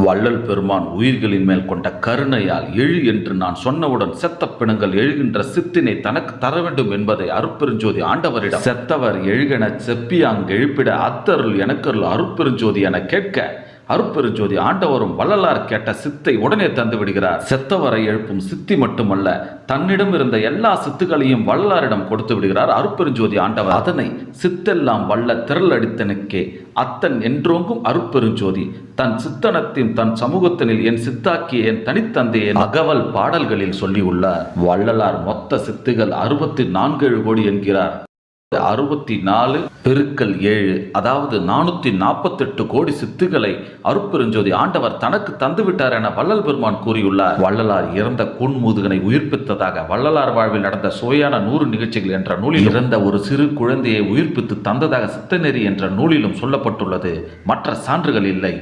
வள்ளல் பெருமான் உயிர்களின் மேல் கொண்ட கருணையால் எழு என்று நான் சொன்னவுடன் செத்த பிணங்கள் எழுகின்ற சித்தினை தனக்கு தர வேண்டும் என்பதை அருட்பெருஞ்சோதி ஆண்டவரிடம் செத்தவர் எழுகென செப்பியாங் எழுப்பிட அத்தருள் எனக்கருள் அருட்பெருஞ்சோதி என கேட்க அருட்பெருஞ்சோதி ஆண்டவரும் வள்ளலார் கேட்ட சித்தை உடனே தந்து விடுகிறார். செத்தவரை எழுப்பும் சித்தி மட்டுமல்ல, தன்னிடம் இருந்த எல்லா சித்துகளையும் வள்ளலாரிடம் கொடுத்து விடுகிறார் அருட்பெருஞ்சோதி ஆண்டவர். அதனை சித்தெல்லாம் வல்ல திரளடித்தனுக்கே அத்தன் என்றோங்கும் அருட்பெருஞ்சோதி தன் சித்தனத்தின் தன் சமூகத்தினில் என் சித்தாக்கிய என் தனித்தந்தையை அகவல் பாடல்களில் சொல்லியுள்ளார். வள்ளலார் மொத்த சித்துகள் 64 கோடி என்கிறார். 64 பெருக்கல் 7 அதாவது 448 கோடி சித்துகளை அருட்பெருஞ்சோதி ஆண்டவர் தனக்கு தந்துவிட்டார் என வள்ளல் பெருமான் கூறியுள்ளார். வள்ளலார் இறந்த கூன்முதுகனை உயிர்ப்பித்ததாக வள்ளலார் வாழ்வில் நடந்த சுவையான 100 நிகழ்ச்சிகள் என்ற நூலில் இறந்த ஒரு சிறு குழந்தையை உயிர்ப்பித்து தந்ததாக சித்தநெறி என்ற நூலிலும் சொல்லப்பட்டுள்ளது. மற்ற சான்றுகள் இல்லை.